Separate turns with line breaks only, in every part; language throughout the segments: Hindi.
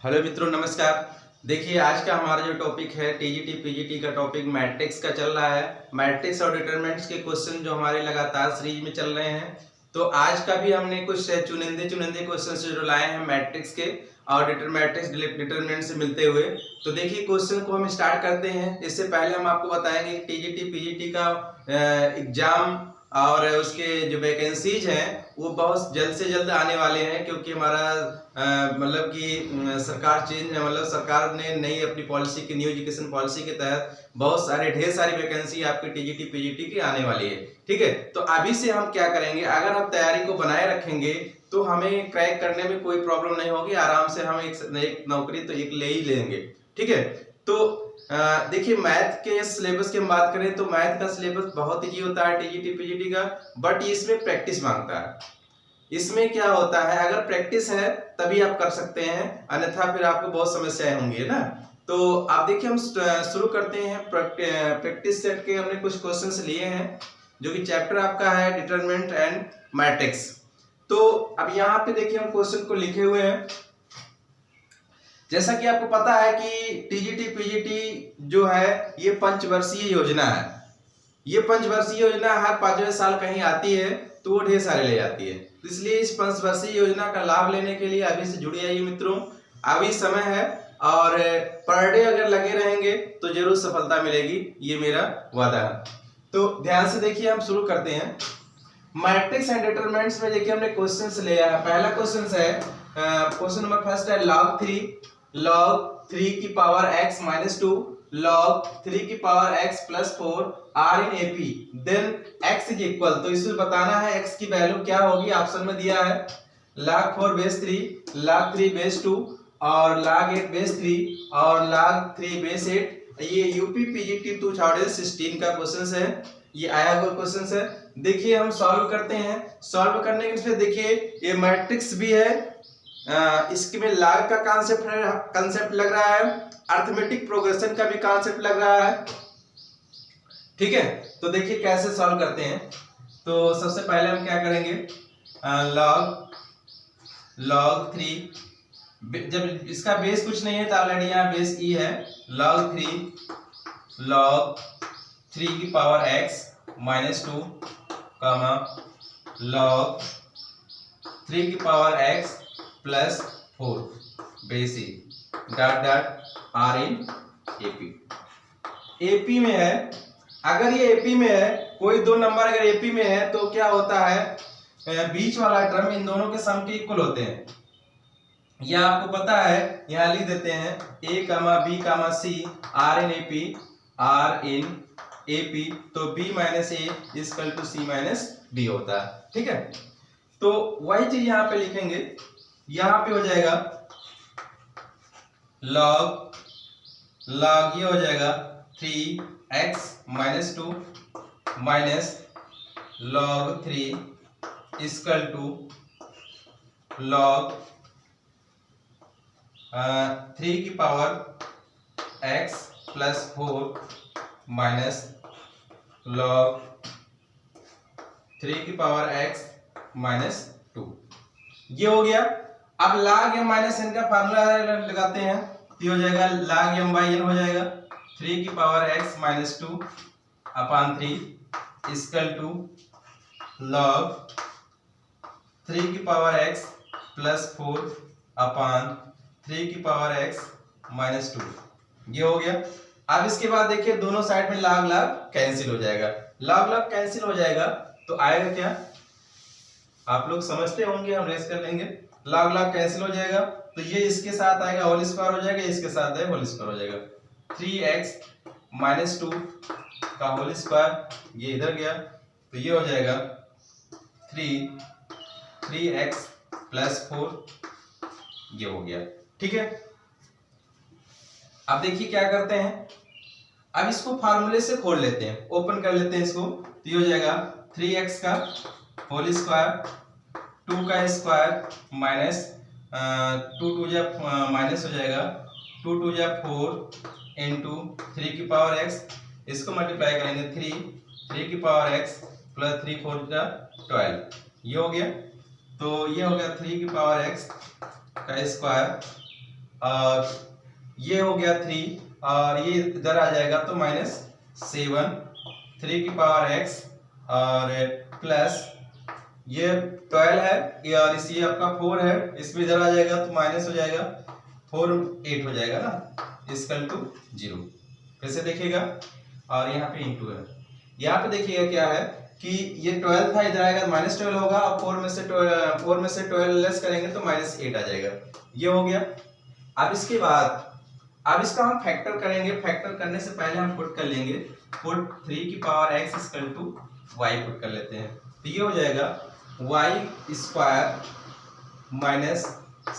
हेलो मित्रों, नमस्कार। देखिए, आज का हमारा जो टॉपिक है टीजीटी पीजीटी का टॉपिक मैट्रिक्स का चल रहा है। मैट्रिक्स और डिटरमिनेंट्स के क्वेश्चन जो हमारे लगातार सीरीज में चल रहे हैं, तो आज का भी हमने कुछ चुनिंदे क्वेश्चन जो लाए हैं मैट्रिक्स के और डिटरमिनेंट से मिलते हुए। तो देखिए, क्वेश्चन को हम स्टार्ट करते हैं। इससे पहले हम आपको बताएंगे कि टीजीटी पीजीटी का एग्जाम और उसके जो वैकेंसीज हैं वो बहुत जल्द से जल्द आने वाले हैं, क्योंकि हमारा मतलब कि सरकार चेंज है। मतलब सरकार ने नई अपनी पॉलिसी की न्यू एजुकेशन पॉलिसी के तहत बहुत सारे ढेर सारी वैकेंसी आपकी टीजीटी पीजीटी की आने वाली है। ठीक है, तो अभी से हम क्या करेंगे, अगर हम तैयारी को बनाए रखेंगे तो हमें क्रैक करने में कोई प्रॉब्लम नहीं होगी। आराम से हम एक नौकरी तो एक ले ही लेंगे। ठीक है, तो देखिए, मैथ के सिलेबस की हम बात करें तो मैथ का सिलेबस बहुत इजी होता है टीजीटी पीजीटी का, बट इसमें प्रैक्टिस मांगता है। इसमें क्या होता है, अगर प्रैक्टिस है तभी आप कर सकते हैं, अन्यथा फिर आपको बहुत समस्याएं होंगी, है ना। तो आप देखिए, हम शुरू करते हैं। प्रैक्टिस सेट के हमने कुछ क्वेश्चंस लिए हैं, जो कि चैप्टर आपका है डिटरमिनेंट एंड मैट्रिक्स। तो अब यहाँ पे देखिए, हम क्वेश्चन को लिखे हुए हैं। जैसा कि आपको पता है कि टीजीटी पीजीटी जो है ये पंचवर्षीय योजना है। ये पंचवर्षीय योजना हर 5वें साल कहीं आती है तो वो ढेर सारे ले जाती है। तो इसलिए इस पंचवर्षीय योजना का लाभ लेने के लिए अभी से जुड़ जाइए मित्रों, अभी समय है। और पर डे अगर लगे रहेंगे तो जरूर सफलता मिलेगी, ये मेरा वादा है। तो ध्यान से देखिए, हम शुरू करते हैं। मैट्रिक्स एंड डिटरमिनेंट्स में देखिए, हमने क्वेश्चंस लिया है। पहला क्वेश्चन है, क्वेश्चन नंबर फर्स्ट है log 3 की पावर x माइनस 2 log 3 की power x plus 4 r in AP then x is equal. तो इसमें बताना है x की वैल्यू क्या होगी। ऑप्शन में दिया है log 4 बेस 3, log 3 बेस 2 और log 8 बेस 3 और log 3 बेस 8। ये यूपी पीजीटी 2016 का क्वेश्चन है, ये आया हुआ क्वेश्चन है। देखिए, हम सॉल्व करते हैं। सॉल्व करने के लिए देखिए, ये मैट्रिक्स भी है, इसके में log का कॉन्सेप्ट लग रहा है, अरिथमेटिक प्रोग्रेशन का भी कॉन्सेप्ट लग रहा है। ठीक है, तो देखिए कैसे सॉल्व करते हैं। तो सबसे पहले हम क्या करेंगे, log 3, जब इसका बेस कुछ नहीं है तो ऑलरेडी यहाँ बेस e है। log 3 की पावर x माइनस 2 log 3 की power x plus 4 base e dot r in AP में है। अगर ये AP में है, कोई दो नंबर अगर AP में है तो क्या होता है, बीच वाला टर्म इन दोनों के सम के इक्वल होते हैं। यह आपको पता है, यहां लिख देते हैं a, b, c r in AP। तो b minus a equal to c minus b होता है। ठीक है, तो वही चीज यहाँ पे लिखेंगे। यहाँ पे हो जाएगा log ये हो जाएगा 3x minus 2 minus log 3 equal to log 3 की power x plus 4 minus log 3 की पावर x माइनस 2। ये हो गया। अब log m माइनस n का फार्मूला लगाते हैं, तो हो जाएगा log m बाई n हो जाएगा 3 की power x minus 2 upon 3 equal to log 3 की पावर x प्लस 4 अपॉन 3 की पावर x माइनस 2। ये हो गया। अब इसके बाद देखिए, दोनों साइड में log कैंसिल हो जाएगा। log कैंसिल हो जाएगा तो आएगा क्या, आप लोग समझते होंगे, हम रेस कर लेंगे। log कैंसिल हो जाएगा तो ये इसके साथ आएगा होल स्क्वायर हो जाएगा, इसके साथ है होल स्क्वायर हो जाएगा। 3x माइनस 2 का होल स्क्वायर ये इधर गया, तो ये हो जाएगा 3x प्लस 4, ये हो गया। ठीक है, अब देखिए क्या करते हैं, अब इसको फार्मूले से खोल लेते हैं, ओपन कर लेते हैं इसको। तो ये हो जाएगा 3x का होल स्क्वायर 2 का स्क्वायर माइनस 2 जा माइनस हो जाएगा 2 जा 4 इंटू 3 की पावर x, इसको मल्टीप्लाई करेंगे 3 की पावर x प्लस 3 4 जा 12, ये हो गया। तो ये हो गया 3 की पावर x का स्क्वायर ये हो गया 3 और ये इधर आ जाएगा तो -7 3 की पावर x और प्लस ये 12 है और इसी आपका 4 है, इसमें इधर आ जाएगा तो माइनस हो जाएगा 4 8 हो जाएगा ना, इसकल टू 0। फिर से देखिएगा और यहाँ पे इंटू है, यहाँ पे देखिएगा क्या है कि ये 12 था, इधर आएगा -12 होगा और 4 में से 12 लेस करेंगे तो -8 आ जाएगा। ये हो गया। अब इसके बाद अब इसका हम फैक्टर करेंगे। फैक्टर करने से पहले हम पुट कर लेंगे, पुट 3 की power x equal to y put कर लेते हैं। तो ये हो जाएगा y स्क्वायर माइनस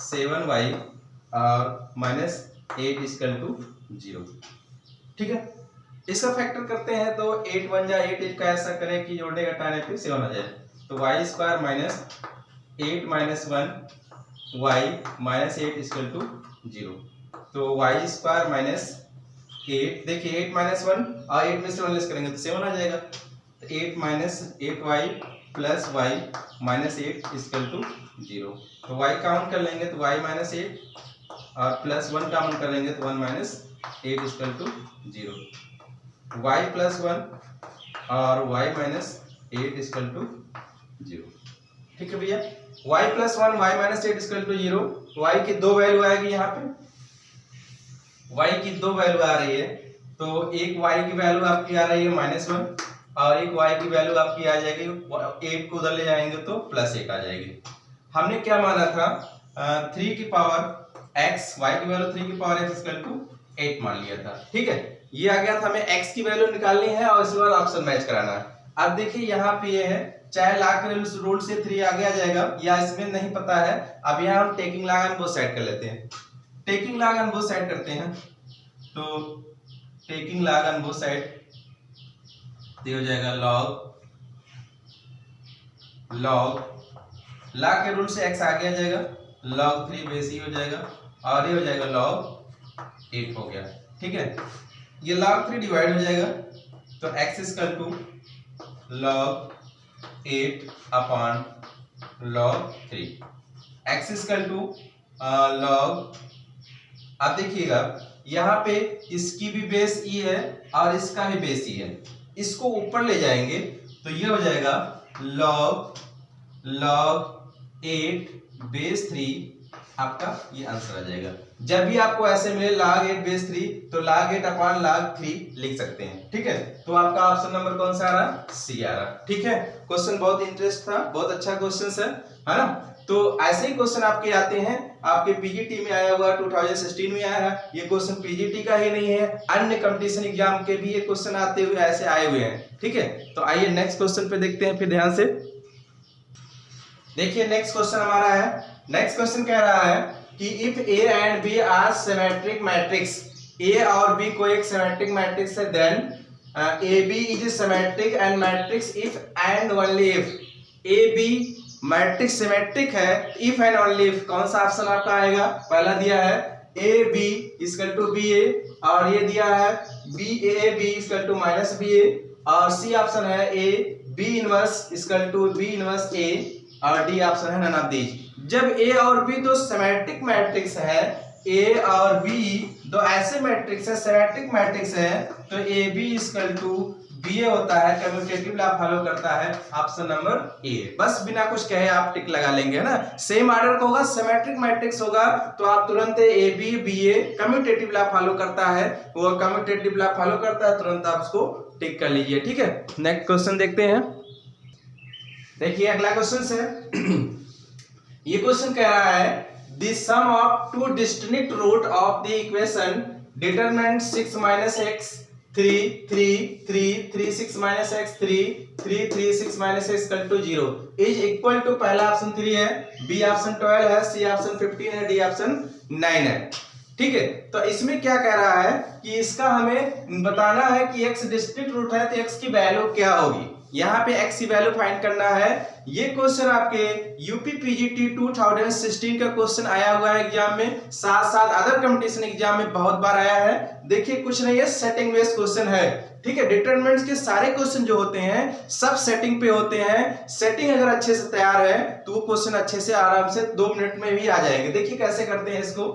7y और -8 इक्वल टू 0। ठीक है, इसका फैक्टर करते हैं तो 8 1 जा 8, 8 का ऐसा करें कि जोड़ने घटाने पे 7 आ जाए। तो y square minus 8 minus 1 y minus 8 equal to 0। तो y स्क्वायर माइनस 8, देखिए 8 माइनस 1 और 8 में से 1 लेस करेंगे तो 7 आ जाएगा। तो 8 minus 8y plus y minus 8 equal to 0। तो y काउंट कर लेंगे तो y माइनस 8 और प्लस 1 काउंट कर लेंगे तो 1 minus 8 equal to 0। y plus 1 और y माइनस 8 इक्वल टू 0। ठीक है भैया, y plus 1 y minus 8 equal to 0। y की दो वैल्यू आएगी, यहाँ पे y की दो वैल्यू आ रही है। तो एक y की वैल्यू आपकी आ रही है -1 और एक y की वैल्यू आपकी आ जाएगी 8 को उधर ले जाएंगे तो +1 आ जाएगी। हमने क्या माना था 3 की पावर x, y की वैल्यू 3 की पावर x इक्वल टू 8 मान लिया था। ठीक है, ये आ गया था, हमें x की वैल्यू निकालनी है और इसके बाद ऑप्शन मैच कराना है। अब देखिए यहाँ पे ये है, चाहे log के रूल से 3 आगे आ जाएगा या इसमें नहीं पता है। अब यहाँ हम taking log on both side कर लेते हैं। Taking log on both side करते हैं तो taking log on both side हो जाएगा log के रूल से x आगे आ जाएगा, log 3 बेस ही हो जाएगा और ये हो जाएगा log 8 हो गया। ठीक है, ये log 3 डिवाइड हो जाएगा तो x equal to log 8 upon log 3, x equal to log। अब देखिएगा यहाँ पे इसकी भी बेस ई है और इसका भी बेस ई है, इसको ऊपर ले जाएंगे तो ये हो जाएगा log 8 बेस 3। आपका ये आंसर आ जाएगा। जब भी आपको ऐसे मिले log 8 बेस 3 तो log 8 अपॉन log 3 लिख सकते हैं। ठीक है, तो आपका ऑप्शन नंबर कौन सा आ रहा? सी आ रहा। ठीक है, क्वेश्चन बहुत इंटरेस्ट था, बहुत अच्छा क्वेश्चन है ना। तो ऐसे ही क्वेश्चन आपके आते हैं, आपके पीजीटी में आया हुआ 2016 में आया है। ये क्वेश्चन पीजीटी का ही नहीं है, अन्य कंपटीशन एग्जाम के भी ये क्वेश्चन आते हुए ऐसे आए हुए हैं। ठीक है, तो आइए नेक्स्ट क्वेश्चन पे देखते हैं फिर ध्यान से। देखिए नेक्स्ट क्वेश्चन हमारा है, नेक्स्ट क्वेश्चन कह रहा है कि if A and B are symmetric matrix, A और बी कोई एक सिमेट्रिक मैट्रिक्स है, then A B is symmetric and matrix if and only if. A B matrix symmetric है इफ एंड ओनली इफ। कौन सा ऑप्शन आपका आएगा? पहला दिया है A B equal to B A और ये दिया है B A B equal to minus B A और सी ऑप्शन है A B inverse equal to B inverse A और डी ऑप्शन है नन ऑफ दीज। जब ए और बी दो सिमेट्रिक मैट्रिक्स है, ए और बी दो ऐसे मैट्रिक्स है सिमेट्रिक मैट्रिक्स है, तो A B equal to B A होता है, कम्यूटेटिव लॉ फॉलो करता है, ऑप्शन नंबर ए। बस बिना कुछ कहे आप टिक लगा लेंगे, है ना। सेम ऑर्डर का होगा, सिमेट्रिक मैट्रिक्स होगा तो आप तुरंत A B B A commutative law follow करता है, वो कम्यूटेटिव लॉ फॉलो करता है, तुरंत आप उसको टिक कर लीजिए। ठीक है, नेक्स्ट क्वेश्चन देखते हैं। देखिए अगला क्वेश्चन है ये क्वेश्चन कह रहा है the sum of two distinct root of the equation determinant 6 minus x 3 3 3 3 6 minus x 3 3 3 6 minus x equal to 0 is equal to, पहला ऑप्शन 3 है, बी ऑप्शन 12 है, सी ऑप्शन 15 है, डी ऑप्शन 9 है। ठीक है, तो इसमें क्या कह रहा है कि इसका हमें बताना है कि x डिस्टिंक्ट रूट है तो x की वैल्यू क्या होगी। यहाँ पे x की वैल्यू फाइंड करना है। ये क्वेश्चन आपके यूपी पीजीटी 2016 का क्वेश्चन आया हुआ है एग्जाम में, साथ साथ अदर कंपटीशन एग्जाम में बहुत बार आया है। देखिए कुछ नहीं है, सेटिंग बेस्ड क्वेश्चन है। ठीक है, डिटरमिनेंट्स के सारे क्वेश्चन जो होते हैं सब सेटिंग पे होते हैं। सेटिंग अगर अच्छे से तैयार है तो वो क्वेश्चन अच्छे से आराम से 2 मिनट में भी आ जाएंगे। देखिए कैसे करते हैं इसको।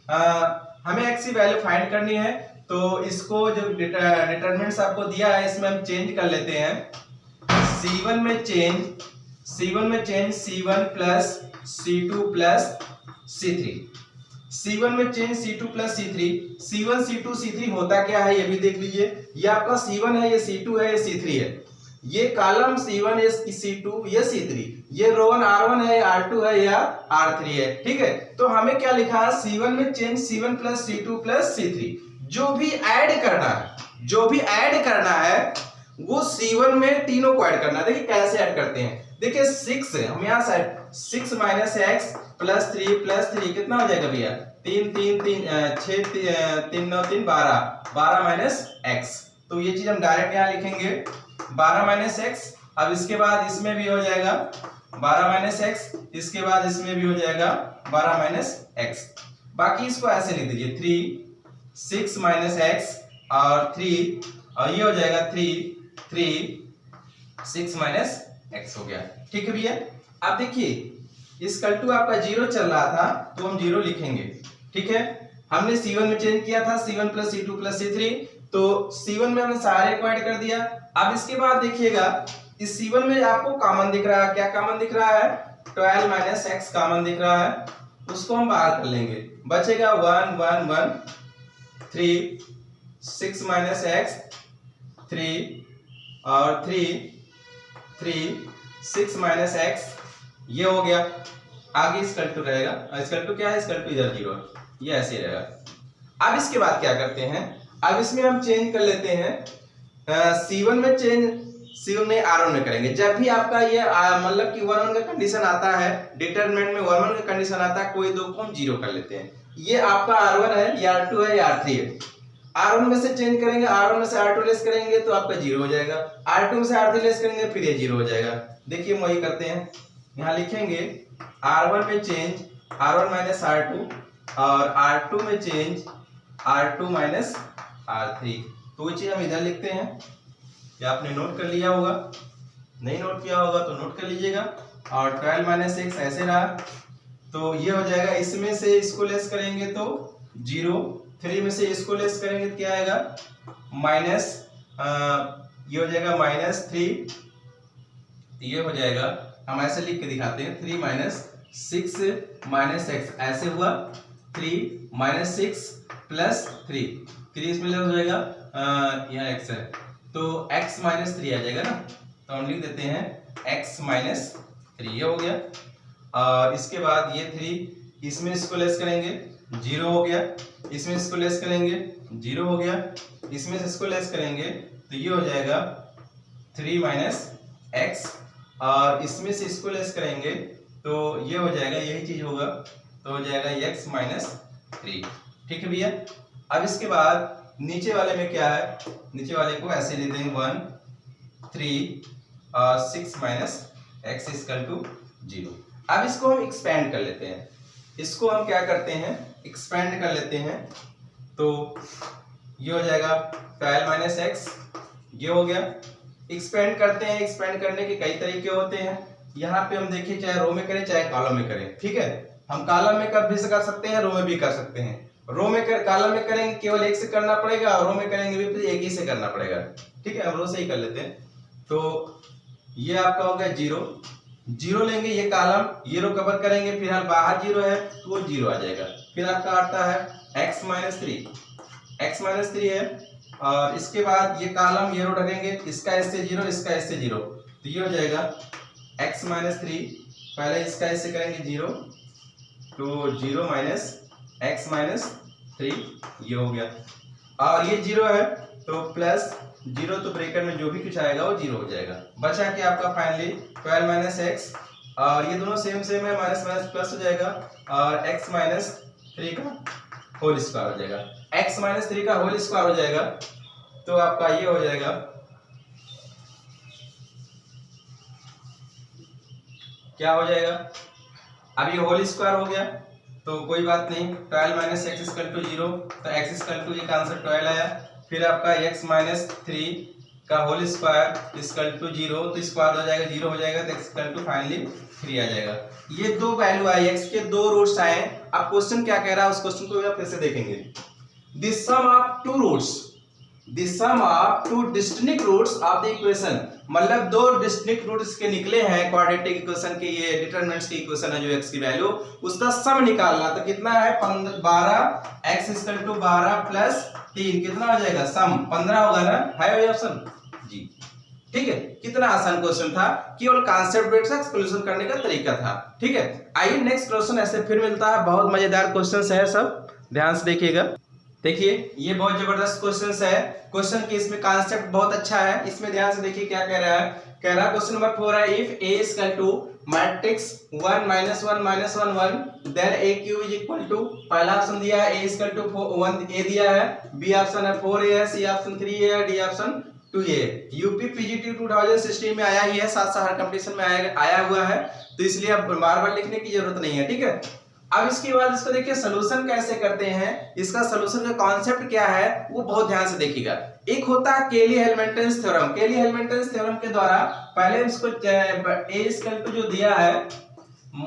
हमें x की वैल्यू फाइंड करनी है, तो इसको जो डिटरमिनेंट्स आपको दिया है इसमें हम चेंज कर लेते हैं। C1 में change C1 plus C2 plus C3। C1 में change C2 plus C3। C1 C2 C3 होता क्या है ये भी देख लीजिए। ये आपका C1 है, ये C2 है, ये C3 है। ये कॉलम C1 ये C2 ये C3, ये रो 1 R1 है, R2 है या R3 है। ठीक है, तो हमें क्या लिखा है, C1 में change C1 plus C2 plus C3। जो भी ऐड करना है वो C1 में तीनों को ऐड करना है। देखिए कैसे ऐड करते हैं, देखिए 6 हम यहाँ से 6 माइनस एक्स प्लस 3 कितना हो जाएगा भैया, 3 3 3 6 3 9 3 12 माइनस एक्स। तो ये चीज हम डायरेक्ट यहाँ लिखेंगे 12 माइनस एक्स। अब इसके बाद इसमें भी हो जाएगा 12 माइनस एक्स, इसके बाद इसमें भी हो जाएगा 12 माइनस एक्स। बाकी इसको ऐसे लिख दीजिए 3 6 माइनस एक्स और 3 और ये हो जाएगा 3 6 माइनस एक्स हो गया। ठीक है भैया, अब देखिए इस कल टू आपका 0 चल रहा था तो हम 0 लिखेंगे। ठीक है, हमने C1 में चेंज किया था C1 plus C2 plus C3, तो C1 में हमने सारे को ऐड कर दिया। अब इसके बाद देखिएगा इस C1 में आपको कॉमन दिख रहा है, क्या कॉमन दिख रहा है, 12 माइनस एक्स कॉमन दिख रहा है, उसको हम बाहर कर लेंगे। बचेगा 1 1 1 3 6 माइनस एक्स 3 और 3 6 माइनस एक्स, ये हो गया। आगे इसकल टू रहेगा, इसकल टू क्या है, इसकल टू इधर 0, ये ऐसे रहेगा। अब इसके बाद क्या करते हैं, अब इसमें हम चेंज कर लेते हैं। C1 में चेंज C1 में R1 में करेंगे। जब भी आपका ये मतलब कि 1 1 का कंडीशन आता है, डिटरमिनेंट में 1 1 का कंडीशन आता है, कोई दो को हम 0 कर लेते हैं। ये आपका R1 है, ये R2 है, ये R3 है। R1 में से चेंज करेंगे, R1 में से R2 लेस करेंगे तो आपका 0 हो जाएगा, R2 में से R3 लेस करेंगे फिर ये 0 हो जाएगा। देखिए हम वही करते हैं, यहाँ लिखेंगे R1 में चेंज R1 माइनस R2 और R2 में चेंज R2 माइनस R3। तो ये चीज हम इधर लिखते हैं। क्या आपने नोट कर लिया होगा, नहीं नोट किया होगा तो नोट कर लीजिएगा। और 12 माइनस एक्स ऐसे रहा, तो ये हो जाएगा, इसमें से इसको लेस करेंगे तो 0, 3 में से इसको लेस करेंगे तो क्या आएगा, माइनस ये हो जाएगा -3, ये हो जाएगा, हम ऐसे लिख के दिखाते हैं 3 माइनस 6 माइनस एक्स, ऐसे हुआ 3 माइनस 6 प्लस 3 इसमें हो जाएगा, यहाँ एक्स है तो x माइनस 3 आ जाएगा ना, तो हम लिख देते हैं x माइनस 3, ये हो गया। और इसके बाद ये 3 इसमें इसको लेस करेंगे 0 हो गया, इसमें इसको लेस करेंगे 0 हो गया, इसमें से इसको लेस करेंगे तो ये हो जाएगा 3 माइनस एक्स, और इसमें से इसको लेस करेंगे तो ये हो जाएगा, यही चीज होगा तो हो जाएगा x माइनस 3। ठीक है भैया, अब इसके बाद नीचे वाले में क्या है, नीचे वाले को ऐसे लिख देंगे 1 3 और 6 माइनस एक्स इक्वल टू 0। अब इसको हम एक्सपेंड कर लेते हैं, इसको हम क्या करते हैं, एक्सपेंड कर लेते हैं, तो ये हो जाएगा 12 माइनस एक्स, ये हो गया। एक्सपेंड करते हैं, एक्सपेंड करने के कई तरीके होते हैं। यहाँ पे हम देखिए चाहे रो में करें चाहे कॉलम में करें, ठीक है, हम कॉलम में कर भी कर सकते हैं, रो में भी कर सकते हैं। रो में कॉलम में करेंगे केवल एक से करना पड़ेगा, और रो में करेंगे भी फिर एक ही से करना पड़ेगा। ठीक है, हम रो से ही कर लेते हैं। तो ये आपका हो गया 0 लेंगे, ये कॉलम, ये रो कवर करेंगे, फिलहाल बाहर 0 है तो वो 0 आ जाएगा। फिर आपका आता है x माइनस 3 है, और इसके बाद ये कॉलम ये रो ढकेंगे, इसका इससे 0 इसका इससे 0, तो ये हो जाएगा x माइनस 3, पहले इसका इससे करेंगे 0 तो 0 माइनस x माइनस 3, ये हो गया। और ये 0 है तो प्लस 0, तो ब्रैकेट में जो भी कुछ आएगा वो 0 हो जाएगा। बचा कि आपका फाइनली 12 माइनस एक्स, और ये दोनों सेम है, माइनस माइनस प्लस हो जाएगा, और x माइनस 3 का होल स्क्वायर हो जाएगा। x माइनस 3 का होल स्क्वायर हो जाएगा तो आपका ये हो जाएगा, क्या हो जाएगा, अब ये होल स्क्वायर हो गया तो कोई बात नहीं, 12 माइनस एक्स इक्वल टू 0, तो x इक्वल टू, ये आंसर 12 आया। फिर आपका x माइनस 3 का होल स्क्वायर इक्वल टू 0, तो स्क्वायर हो जाएगा 0 हो जाएगा, तो इक्वल टू फाइनली 3 आ जाएगा। ये दो वैल्यू आई, एक्स के दो रूट्स आए। अब क्वेश्चन क्या कह रहा है उस क्वेश्चन को फिर से देखेंगे। The sum of two roots, the sum of two distinct roots of the equation, मतलब दो डिस्टिंक्ट रूट्स के निकले हैं क्वाड्रेटिक इक्वेशन के, ये डिटरमिनेंट्स की इक्वेशन है जो x की वैल्यू, उसका सम निकालना। तो कितना है 12, x इक्वल टू 12 प्लस 3 कितना हो जाएगा, सम 15 होगा ना, है वही ऑप्शन जी। ठीक है, कितना आसान क्वेश्चन था, केवल कॉन्सेप्ट बेस्ड से सॉल्यूशन करने का तरीका था। ठीक है, आइए नेक्स्ट क्वेश्चन ऐसे फिर मिलता है, बहुत मजेदार क्वेश्चंस है, सब ध्यान से देखिएगा। देखिए ये बहुत जबरदस्त क्वेश्चन है, क्वेश्चन की इसमें कॉन्सेप्ट बहुत अच्छा है, इसमें ध्यान से देखिए क्या कह रहा है। कह रहा है क्वेश्चन नंबर 4 है, if a equal to matrix 1 -1 -1 1 then a cube is equal to, पहला ऑप्शन दिया है a इक्वल टू 1 a दिया है, b ऑप्शन है 4a है, c ऑप्शन 3a है, d option 2a। UP PGT 2016 में आया ही है, साथ साथ हर कंपटीशन में आया हुआ है, तो इसलिए अब बार बार लिखने की जरूरत नहीं है। ठीक है, अब इसके बाद इसको देखिए सोल्यूशन कैसे करते हैं, इसका सोल्यूशन का कॉन्सेप्ट क्या है वो बहुत ध्यान से देखिएगा। एक होता है केली-हैमिल्टन थ्योरम, केली-हैमिल्टन थ्योरम के द्वारा पहले इसको a इक्वल टू जो दिया है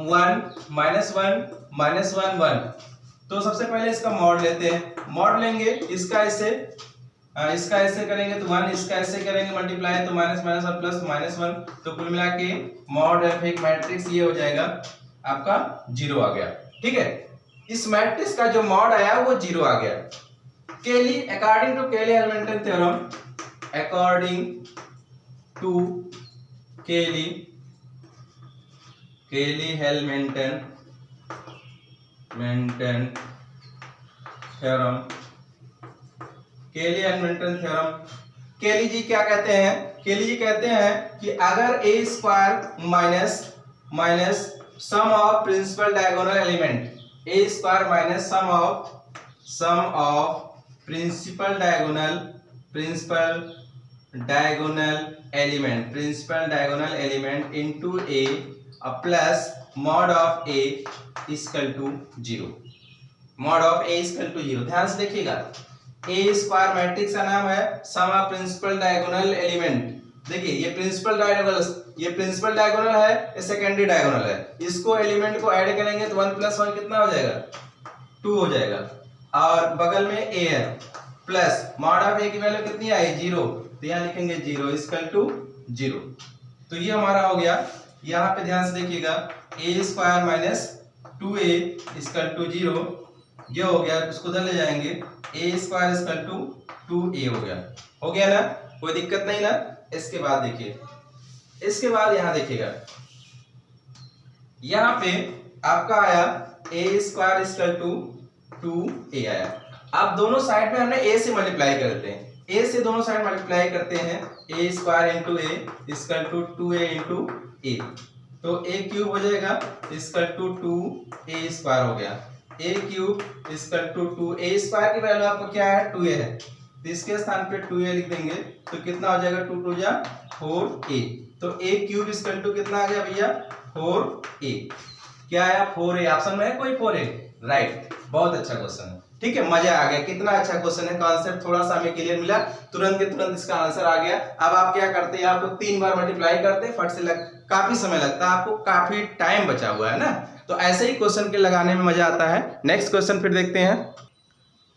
1 -1 -1 1, तो सबसे पहले इसका मॉड लेते हैं, मॉड लेंगे इसका ऐसे करेंगे तो 1, इसका ऐसे करेंगे मल्टीप्लाई तो -1 प्लस -1, तो कुल मिला के मॉड एक मैट्रिक्स ये हो जाएगा आपका 0 आ गया। ठीक है, इस मैट्रिक्स का जो मॉड आया वो 0 आ गया। Cayley according to Cayley Hamilton theorem, according to Cayley Hamilton theorem, Cayley Hamilton theorem, Cayley जी क्या कहते हैं, केली जी कहते हैं कि अगर a square minus sum of principal diagonal element, a square minus sum of principal diagonal element into a plus mod of a equal to 0, mod of a equal to 0। ध्यान से देखिएगा, a स्क्वायर मैट्रिक्स का नाम है, सम ऑफ प्रिंसिपल डायगोनल एलिमेंट। देखिए ये प्रिंसिपल डायगोनल है, ये सेकेंडरी डायगोनल है, इसको एलिमेंट को ऐड करेंगे तो 1 + 1 कितना हो जाएगा, 2 हो जाएगा, और बगल में a है, प्लस मॉड ऑफ a की वैल्यू कितनी आई 0, तो यहाँ लिखेंगे 0 इक्वल टू 0। तो ये हमारा हो गया। यहाँ पे ध्यान से देखिएगा, a square minus 2a equal to 0, ये हो गया, उसको उधर ले जाएंगे, a square equal to 2a हो गया ना, कोई दिक्कत नहीं ना। इसके बाद देखिए, इसके बाद यहाँ देखिएगा, यहाँ पे आपका आया a square equal to 2a आया। आप दोनों साइड में हमने a से मल्टीप्लाई करते हैं, a से दोनों साइड मल्टीप्लाई करते हैं, a square into a equal to 2a into a, तो a क्यूब हो जाएगा इक्वल टू 2a स्क्वायर हो गया, a cube equal to 2a square की वैल्यू आपको क्या है 2a है, तो इसके स्थान पे 2a लिख देंगे, तो कितना हो जाएगा 2 2 जा 4a, तो a क्यूब इक्वल टू कितना आ गया भैया 4a, क्या आया 4a, ऑप्शन में है कोई 4a, राइट, बहुत अच्छा क्वेश्चन है। ठीक है, मजा आ गया, कितना अच्छा क्वेश्चन है, कॉन्सेप्ट थोड़ा सा हमें क्लियर मिला, तुरंत के तुरंत इसका आंसर आ गया। अब आप क्या करते हैं, आपको 3 बार मल्टीप्लाई करते फट से काफी समय लगता है, आपको काफी टाइम बचा हुआ है ना, तो ऐसे ही क्वेश्चन के लगाने में मजा आता है। नेक्स्ट क्वेश्चन फिर देखते हैं।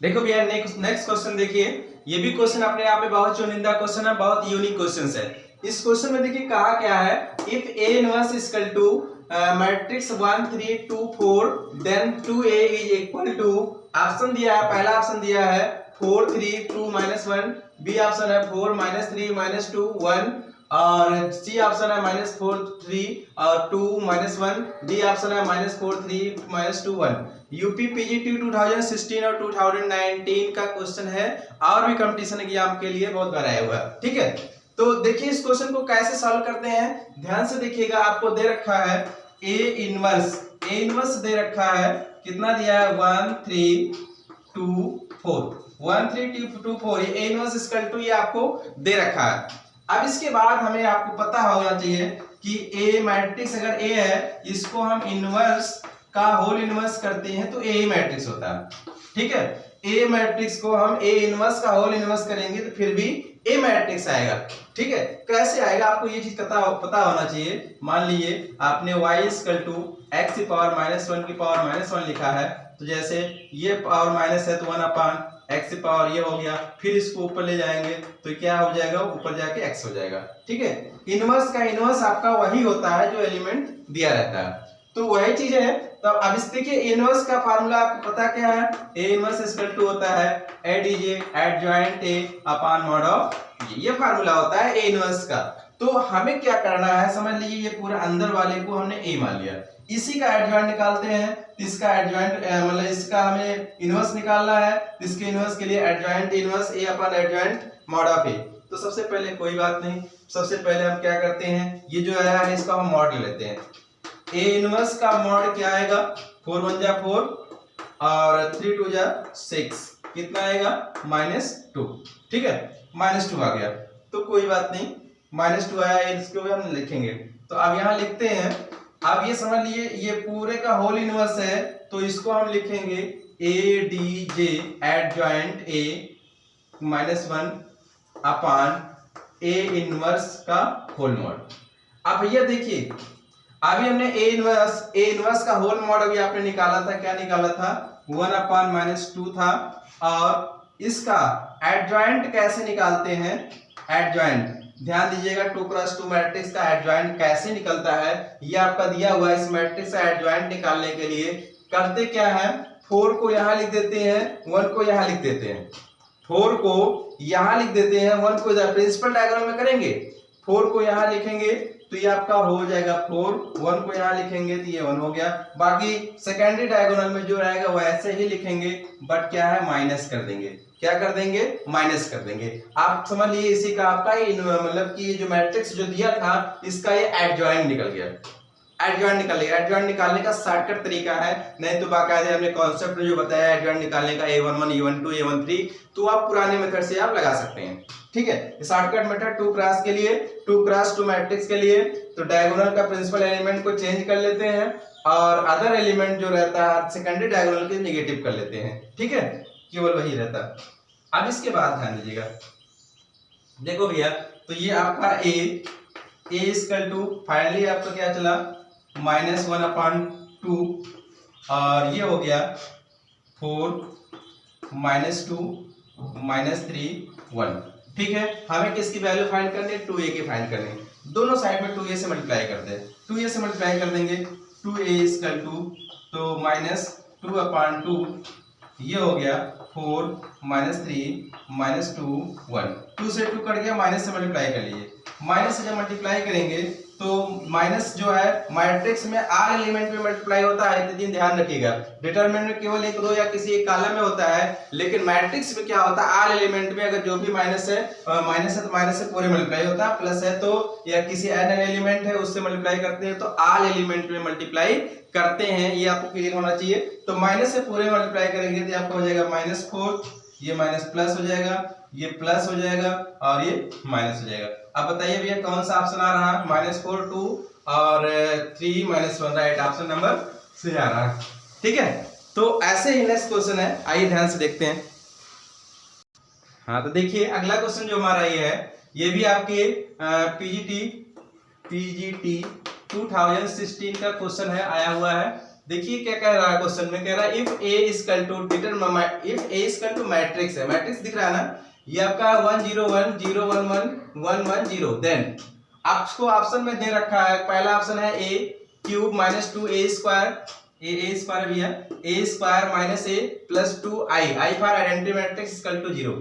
देखो भैया नेक्स्ट क्वेश्चन देखिए, ये भी क्वेश्चन अपने आप में बहुत चुनिंदा क्वेश्चन है, बहुत यूनिक क्वेश्चन है। इस क्वेश्चन में देखिए कहा क्या है, if a inverse equal to matrix 1 3 2 4 then 2a is equal to, option दिया है, पहला ऑप्शन दिया है 4 3 2 -1, बी ऑप्शन है 4 -3 -2 1, और सी ऑप्शन है -4 3 और 2 -1, डी ऑप्शन है -4 3 -2 1। यूपी पीजीटी 2016 और 2019 का क्वेश्चन है, और भी कंपटीशन एग्जाम के लिए बहुत बार आया हुआ है। ठीक है, तो देखिए इस क्वेश्चन को कैसे सॉल्व करते हैं, ध्यान से देखिएगा। आपको दे रखा है a इनवर्स दे रखा है, कितना दिया है 1 3 2 4, 1 3 2 4, ये a इनवर्स इक्वल टू ये आपको दे रखा है। अब इसके बाद हमें आपको पता होना चाहिए कि a मैट्रिक्स अगर a है, इसको हम इनवर्स का होल इनवर्स करते हैं तो a मैट्रिक्स होता है। ठीक है। ए मैट्रिक्स को हम ए इनवर्स का होल इनवर्स करेंगे तो फिर भी ए मैट्रिक्स आएगा। ठीक है, कैसे आएगा आपको ये चीज पता होना चाहिए। मान लीजिए आपने y x की पावर -1 की पावर -1 लिखा है, तो जैसे ये पावर माइनस है तो 1/x की पावर ये हो गया, फिर इसको ऊपर ले जाएंगे तो क्या हो जाएगा, ऊपर जाके x हो जाएगा। ठीक है, इनवर्स का इनवर्स आपका वही होता है जो एलिमेंट दिया रहता है, तो वही चीज है। तो अब इस देखिए इनवर्स का फार्मूला आपको पता क्या है, ए इनवर्स होता है ADJ adjoint A upon mod of, ये फार्मूला होता है ए इनवर्स का। तो हमें क्या करना है, समझ लीजिए ये पूरा अंदर वाले को हमने ए मान लिया, इसी का एडजॉइंट निकालते हैं, इसका एडजॉइंट मतलब इसका हमें इनवर्स निकालना है, इसके इनवर्स के लिए adjoint inverse A upon adjoint mod of A. तो सबसे पहले कोई बात नहीं, सबसे पहले हम क्या करते हैं, ये जो है इसका हम मॉड ले लेते हैं। ए इनवर्स का मॉड क्या आएगा, 4 1 जा 4 और 3 2 जा 6, कितना आएगा -2। ठीक है, -2 आ गया, तो कोई बात नहीं, -2 आया, इसको भी हम लिखेंगे। तो अब यहाँ लिखते हैं, अब ये समझ लिए ये पूरे का होल इनवर्स है, तो इसको हम लिखेंगे A D J adjoint A -1 upon A inverse का होल मॉड। अब भैया देखिए, अभी हमने ए इनवर्स का होल मॉड अभी आपने निकाला था, क्या निकाला था, 1/-2 था। और इसका एडजॉइंट कैसे निकालते हैं, एडजॉइंट ध्यान दीजिएगा, 2x2 मैट्रिक्स का एडजॉइंट कैसे निकलता है, ये आपका दिया हुआ है। इस मैट्रिक्स का एडजॉइंट निकालने के लिए करते क्या है, 4 को यहां लिख देते हैं, 1 को यहां लिख देते हैं, 4 को यहां लिख देते हैं, 1 को प्रिंसिपल डायग्राम में करेंगे, 4 को यहां लिखेंगे तो ये आपका हो जाएगा 4, 1 को यहाँ लिखेंगे तो ये 1 हो गया। बाकी सेकेंडरी डायगोनल में जो रहेगा वो ऐसे ही लिखेंगे, बट क्या है माइनस कर देंगे, क्या कर देंगे, माइनस कर देंगे। आप समझ लिए इसी का आपका मतलब कि ये जो मैट्रिक्स जो दिया था इसका ये एडजॉइंट निकल गया, एडजॉइंट निकल गया। एडजॉइंट निकालने का शॉर्टकट तरीका है, नहीं तो बाकायदे हमने कॉन्सेप्ट जो बताया एडजॉइंट निकालने का A11 A12 A13, तो आप पुराने मेथड से आप लगा सकते हैं। ठीक है, शॉर्टकट मेथड 2x के लिए, 2x2 मैट्रिक्स के लिए, तो डायगोनल का प्रिंसिपल एलिमेंट को चेंज कर लेते हैं और अदर एलिमेंट जो रहता है सेकेंडरी डायगोनल के नेगेटिव कर लेते हैं। ठीक है, केवल वही रहता है। अब इसके बाद ध्यान दीजिएगा, देखो भैया, तो ये आपका a इक्वल टू फाइनली आपका क्या चला -1/2 और ये हो गया 4 -2 -3 1। ठीक है, हमें किसकी वैल्यू फाइंड करनी है, 2a की फाइंड करनी है। दोनों साइड में 2a से मल्टीप्लाई करते हैं, 2a से मल्टीप्लाई कर देंगे, 2a इक्वल टू तो -2/2 ये हो गया 4 -3 -2 1। 2 से 2 कट गया, माइनस से मल्टीप्लाई कर लीजिए, माइनस से जब मल्टीप्लाई करेंगे तो माइनस जो है मैट्रिक्स में आर एलिमेंट में मल्टीप्लाई होता है, तो ध्यान रखिएगा। डिटरमिनेंट में केवल 1 2 या किसी एक कॉलम में होता है, लेकिन मैट्रिक्स में क्या होता है, आर एलिमेंट में अगर जो भी माइनस है तो माइनस से पूरे मल्टीप्लाई होता है, प्लस है तो या किसी एन एलिमेंट है उससे मल्टीप्लाई करते हैं तो आर एलिमेंट में मल्टीप्लाई करते हैं, ये आपको क्लियर होना चाहिए। तो माइनस से पूरे मल्टीप्लाई करेंगे तो आपको हो जाएगा -4, ये माइनस प्लस हो जाएगा, ये प्लस हो जाएगा और ये माइनस हो जाएगा। अब बताइए भैया कौन सा ऑप्शन आ रहा है, -4 2 और 3 -1, राइट ऑप्शन नंबर सी आ रहा है। ठीक है, तो ऐसे ही नेक्स्ट क्वेश्चन है, आइए ध्यान से देखते हैं। हाँ, तो देखिए अगला क्वेश्चन जो हमारा ये है, ये भी आपके पीजीटी 2016 का क्वेश्चन है, आया हुआ है। देखिए क्या कह रहा है क्वेश्चन में, कह रहा है if A equal to determine, if A equal to matrix है, मैट्रिक्स दिख रहा है ना, ये आपका 1 0 1 0 1 1 1 1 0, देन आपको ऑप्शन में दे रखा है, पहला ऑप्शन है a cube -2a square, a square भी है, a square -a plus 2i for identity matrix equal to 0।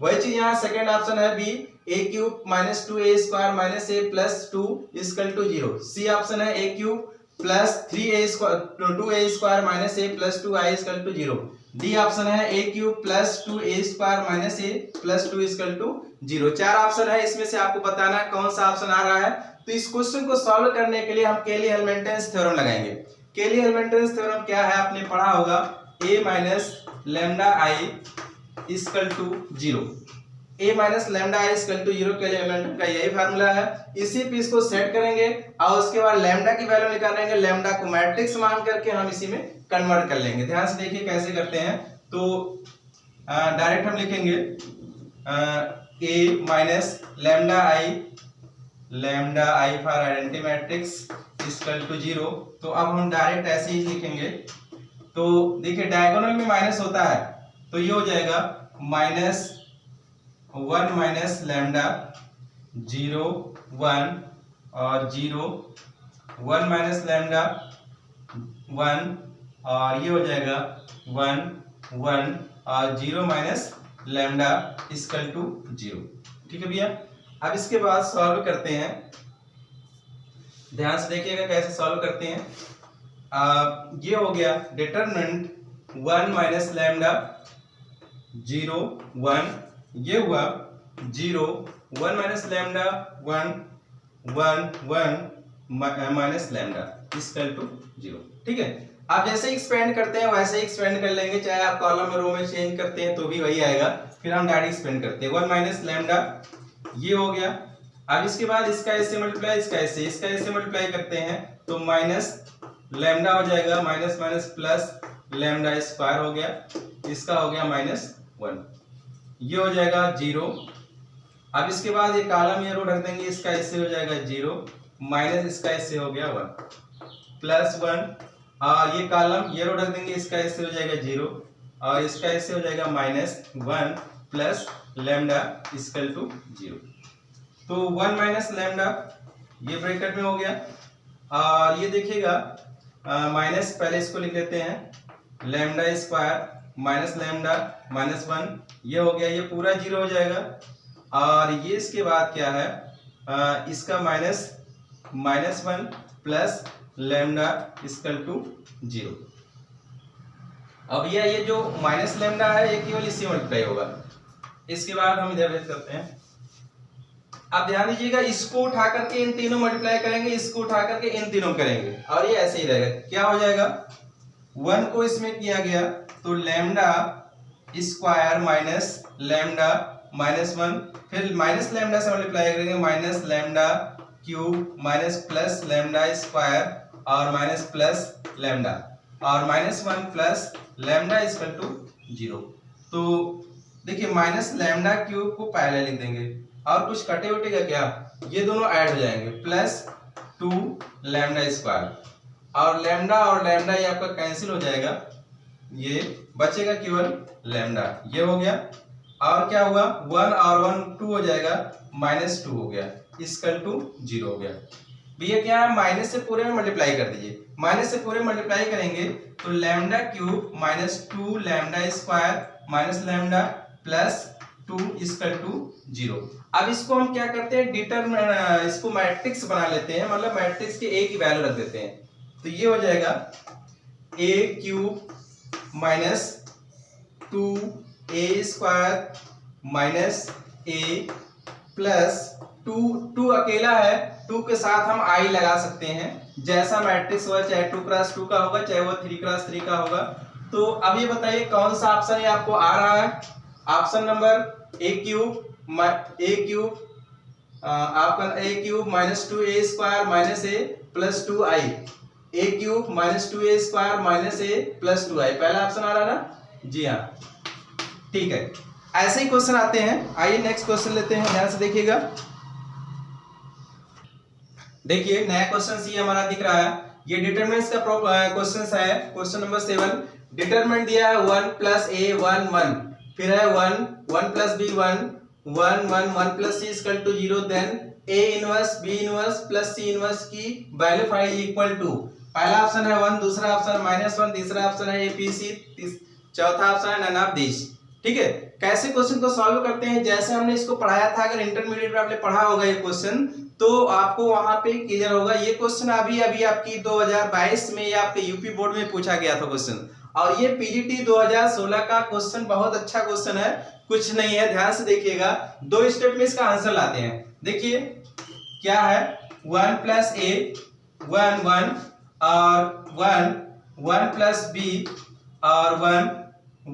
वही चीज यहाँ सेकंड ऑप्शन है b a cube -2a square -a plus 2 equal to 0। C option है a cube plus 3a square 2a square -a plus 2i equal to 0। D option है a cube plus 2a square -a plus 2 equal to 0। 4 option है, इसमें से आपको बताना कौन सा ऑप्शन आ रहा है। तो इस क्वेश्चन को सॉल्व करने के लिए हम केली-हेल्महोल्ट्ज़ थ्योरम लगाएंगे। केली-हेल्महोल्ट्ज़ थ्योरम क्या है, आपने पढ़ा होगा, a minus lambda I equal to 0, a minus lambda I equal to 0 के लिए एलिमेंट का यही फार्मूला है। इसी पे इसको सेट करेंगे और उसके बाद लैम्डा की वैल्यू निकालेंगे, लैम्डा को मैट्रिक्स मान करके हम इसी में कन्वर्ट कर लेंगे। ध्यान से देखिए कैसे करते हैं। तो डायरेक्ट हम लिखेंगे A minus lambda I for identity matrix equal to 0। तो अब हम डायरेक्ट ऐसे ही लिखेंगे। तो देखिए डायगोनल में माइनस होता है, तो ये हो जाएगा -1 माइनस लैम्डा 0 1 और 0 1 माइनस लैम्डा 1 और ये हो जाएगा 1 1 और 0 माइनस लैम्डा इक्वल टू 0। ठीक है भैया। अब इसके बाद सॉल्व करते हैं, ध्यान से देखिएगा कैसे सॉल्व करते हैं। ये हो गया डिटरमिनेंट 1 माइनस लैम्डा 0 1, ये हुआ 0 1 minus lambda 1 1 1 minus lambda equal to 0। ठीक है। आप जैसे एक्सपेंड करते हैं वैसे ही एक्सपेंड कर लेंगे, चाहे आप कॉलम में रो में चेंज करते हैं तो भी वही आएगा। फिर हम डायरेक्ट एक्सपेंड करते हैं 1 माइनस लैम्डा, ये हो गया। अब इसके बाद इसका ऐसे मल्टीप्लाई, इसका ऐसे मल्टीप्लाई करते हैं तो माइनस लैम्डा हो जाएगा, minus minus plus lambda square हो गया, इसका हो गया -1, ये हो जाएगा 0। अब इसके बाद ये कॉलम ये रो रख देंगे, इसका ऐसे हो जाएगा 0 माइनस इसका ऐसे हो गया 1 प्लस 1 और ये कॉलम ये रो रख देंगे, इसका ऐसे हो जाएगा 0 और इसका ऐसे हो जाएगा -1 प्लस लैम्डा इक्वल टू 0। तो 1 माइनस लैम्डा ये ब्रैकेट में हो गया और ये देखिएगा माइनस, पहले इसको लिख लेते हैं लैम्डा स्क्वायर माइनस लैम्डा -1, ये हो गया, ये पूरा 0 हो जाएगा। और ये इसके बाद क्या है, इसका -1 प्लस लैम्डा इक्वल टू 0। अब ये जो माइनस लैम्डा है ये केवल इससे मल्टीप्लाई होगा। इसके बाद हम इधर रेट करते हैं। अब ध्यान दीजिएगा, इसको उठा करके इन तीनों मल्टीप्लाई करेंगे, इसको उठा करके इन तीनों करेंगे और ये ऐसे ही रहेगा। क्या हो जाएगा, 1 को इसमें किया गया तो लैम्डा स्क्वायर माइनस लैम्डा -1, फिर माइनस लैम्डा से मल्टीप्लाई करेंगे minus lambda cube minus plus lambda square और माइनस प्लस लैम्डा और -1 प्लस लैम्डा इक्वल टू 0। तो देखिए माइनस लैम्डा क्यूब को पहले लिख देंगे और कुछ कटे उटे का क्या, ये दोनों ऐड हो जाएंगे +2 लैम्डा स्क्वायर और लैम्डा ये आपका कैंसिल हो जाएगा, ये बचेगा केवल लैम्डा, ये हो गया। और क्या हुआ, 1 और 1 2 हो जाएगा, -2 हो गया इक्वल टू 0 हो गया। भैया क्या है, माइनस से पूरे में मल्टीप्लाई कर दीजिए, माइनस से पूरे मल्टीप्लाई करेंगे तो lambda cube -2 lambda square minus lambda +2 equal to 0। अब इसको हम क्या करते हैं, इसको मैट्रिक्स बना लेते हैं, मतलब मैट्रिक्स के ए की वैल्यू रख देते हैं। तो ये हो जाएगा a cube -2a square minus a plus 2 अकेला है, 2 के साथ हम i लगा सकते हैं, जैसा मैट्रिक्स हुआ चाहे 2 × 2 का होगा चाहे वो 3 × 3 का होगा। तो अब ये बताइए कौन सा ऑप्शन है आपको आ रहा है। ऑप्शन नंबर a क्यूब आपका a cube -2a square minus a plus 2i, a cube -2a square minus a plus 2i, पहला ऑप्शन आ रहा है ना। जी हाँ, ठीक है, ऐसे ही क्वेश्चन आते हैं। आइए नेक्स्ट क्वेश्चन लेते हैं, ध्यान से देखिएगा। देखिए नया क्वेश्चन ये हमारा दिख रहा है, ये डिटरमिनेंट्स का क्वेश्चन है। क्वेश्चन नंबर 7, डिटरमिनेंट दिया है 1 + a 1 1, फिर है 1 + b 1 1 1 1 + c equal to 0, then a inverse b inverse plus c inverse की वैल्यू फाइंड इक्वल टू, पहला ऑप्शन है 1, दूसरा ऑप्शन -1, तीसरा ऑप्शन है a b c, चौथा ऑप्शन है नन ऑफ दिस। ठीक है, कैसे क्वेश्चन को सॉल्व करते हैं, जैसे हमने इसको पढ़ाया था, अगर इंटरमीडिएट में आपने पढ़ा होगा ये क्वेश्चन तो आपको वहां पे क्लियर होगा। ये क्वेश्चन अभी आपकी 2022 में या आपके यूपी बोर्ड में पूछा गया था क्वेश्चन, और ये पीजीटी 2016 का क्वेश्चन बहुत अच्छा क्वेश्चन है, कुछ नहीं है, ध्यान से देखिएगा। 2 स्टेप में इसका आंसर लाते हैं। देखिए क्या है, 1 + a 1 1 और 1 + b और 1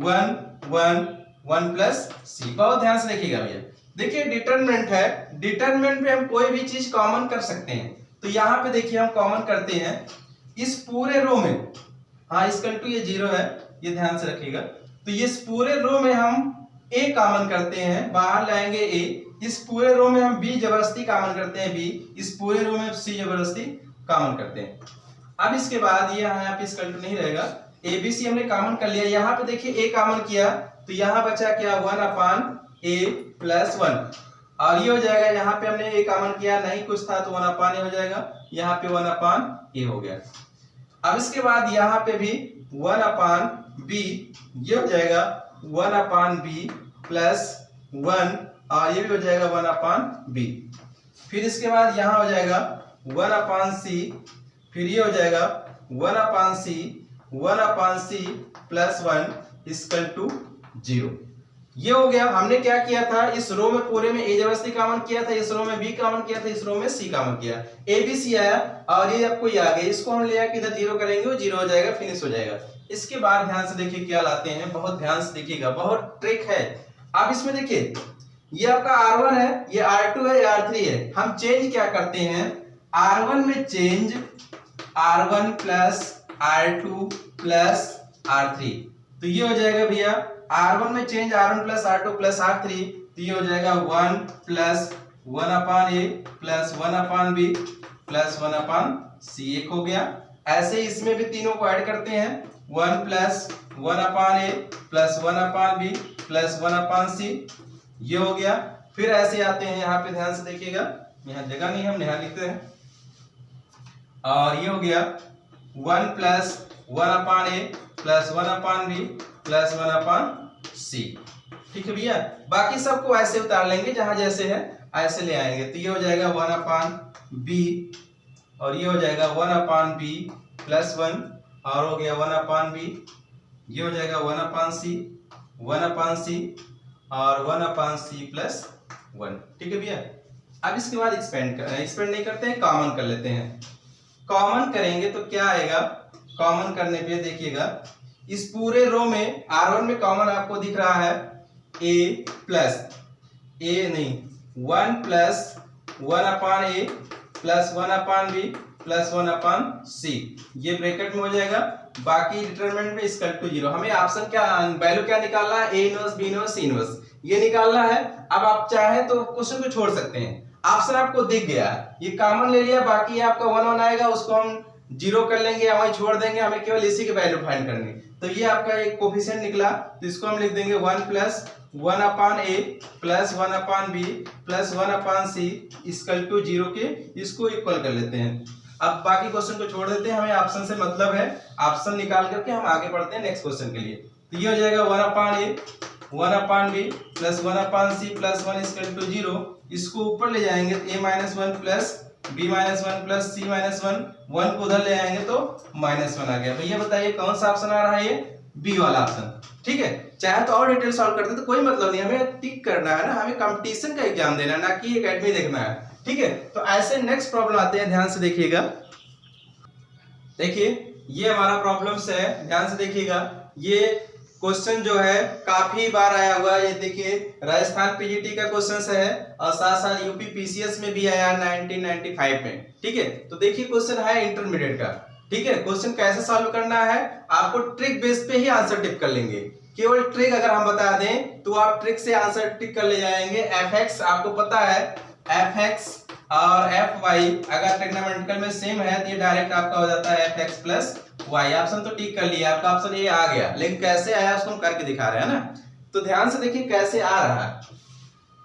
1 1 1 + c, बहुत ध्यान से देखिएगा भैया। देखिए डिटरमिनेंट है, डिटरमिनेंट में हम कोई भी चीज कॉमन कर सकते हैं, तो यहाँ पे देखिए हम कॉमन करते हैं इस पूरे रो में, हाँ इक्वल टू ये 0 है, ये ध्यान से रखिएगा, तो इस पूरे रो में हम a कॉमन करते हैं, बाहर लाएंगे a, इस पूरे रो में हम b जबरदस्ती कॉमन करते हैं b, इस पूरे रो में c जबरदस्ती कॉमन करते हैं। अब इसके बाद ये यहाँ पे इसका नहीं रहेगा, a b c हमने कॉमन कर लिया। यहाँ पे देखिए a कॉमन किया तो यहाँ बचा क्या 1/a प्लस 1, और ये हो जाएगा, यहाँ पे हमने a कॉमन किया नहीं कुछ था तो 1/a हो जाएगा, यहाँ पे 1/a हो गया। अब इसके बाद यहाँ पे भी 1/b, ये हो जाएगा 1/b प्लस 1, और ये भी हो जाएगा 1/b। फिर इसके बाद यहाँ हो जाएगा 1/c, फिर ये हो जाएगा 1/c प्लस 1 इक्वल टू 0। ये हो गया। हमने क्या किया था, इस रो में पूरे में a जबरदस्ती कॉमन किया था, इस रो में b कॉमन किया था, इस रो में c कॉमन किया, a b c आया और ये आपको आ गया। इसको हम ले आके इधर 0 करेंगे, वो 0 हो जाएगा, फिनिश हो जाएगा। इसके बाद ध्यान से देखिए क्या लाते हैं, बहुत ध्यान से देखिएगा, बहुत ट्रिक है। अब इसमें देखिए ये आपका R1 है, ये R2 है, ये R3 है। हम चेंज क्या करते हैं, R1 में change R1 plus R2 plus R3, तो ये हो जाएगा भैया R1 में change R1 plus R2 plus R3, तो ये हो जाएगा 1 plus 1/a plus 1/b plus 1/c, एक हो गया। ऐसे इसमें भी तीनों को ऐड करते हैं, 1 plus 1/a plus 1/b plus 1/c, ये हो गया। फिर ऐसे आते हैं, यहाँ पे ध्यान से देखिएगा, यहाँ जगह नहीं हम यहाँ लिखते हैं, और ये हो गया 1 plus 1/a plus 1/b plus 1/c। ठीक है भैया, बाकी सबको ऐसे उतार लेंगे, जहां जैसे है ऐसे ले आएंगे। तो ये हो जाएगा 1/b और ये हो जाएगा 1/b प्लस 1, और हो गया 1/b, ये हो जाएगा 1/c और 1/c प्लस 1। ठीक है भैया। अब इसके बाद एक्सपेंड नहीं करते हैं, कॉमन कर लेते हैं। कॉमन करेंगे तो क्या आएगा, कॉमन करने पे देखिएगा इस पूरे रो में R1 में कॉमन आपको दिख रहा है a प्लस a नहीं 1 plus 1/a plus 1/b plus 1/c, ये ब्रैकेट में हो जाएगा। बाकी डिटरमिनेंट में इक्वल टू 0। हमें ऑप्शन क्या वैल्यू क्या निकालना है, a inverse b inverse c inverse, ये निकालना है। अब आप चाहे तो क्वेश्चन को छोड़ सकते हैं, ऑप्शन आपको दिख गया, ये कॉमन ले लिया, बाकी आपका 1 आएगा, उसको हम 0 कर लेंगे या वहीं छोड़ देंगे, हमें केवल इसी की वैल्यू फाइंड करनी। तो ये आपका एक कोफिशिएंट निकला, तो इसको हम लिख देंगे 1 plus 1/a plus 1/b plus 1/c equal to 0 के, इसको इक्वल कर लेते हैं। अब बाकी क्वेश्चन को छोड़ देते हैं, हमें ऑप्शन से मतलब है, ऑप्शन निकाल करके हम आगे बढ़ते हैं नेक्स्ट क्वेश्चन के लिए। तो ये हो जाएगा 1/a 1/b plus 1/c plus 1 equal to 0, इसको ऊपर ले जाएंगे तो a-1 plus b-1 plus c-1, 1 को उधर ले आएंगे तो -1 आ गया। भैया बताइए कौन सा ऑप्शन आ रहा है, ये बी वाला ऑप्शन। ठीक है, चाहे तो और डिटेल सॉल्व करते तो कोई मतलब नहीं, हमें टिक करना है ना, हमें कंपटीशन का एग्जाम देना है, ना कि एकेडमी देखना है। ठीक है, तो ऐसे नेक्स्ट प्रॉब्लम आते हैं, ध्यान से देखिएगा। देखिए ये हमारा प्रॉब्लम्स है, ध्यान से देखिएगा। ये क्वेश्चन जो है काफी बार आया हुआ है, ये देखिए राजस्थान पीजीटी का क्वेश्चन है और साथ साथ यूपी पीसीएस में भी आया 1995 में। ठीक है, तो देखिए क्वेश्चन है इंटरमीडिएट का। ठीक है, क्वेश्चन कैसे सॉल्व करना है, आपको ट्रिक बेस पे ही आंसर टिक कर लेंगे। केवल ट्रिक अगर हम बता दें तो आप ट्रिक से आंसर टिक कर ले जाएंगे। fx आपको पता है, fx और fy अगर ट्रिग्नोमेट्रिकल में सेम है तो ये डायरेक्ट आपका हो जाता है fx प्लस y। ऑप्शन तो टिक कर लिया, आपका ऑप्शन ये आ गया, लेकिन कैसे आया उसको हम करके दिखा रहे हैं ना। तो ध्यान से देखिए कैसे आ रहा है।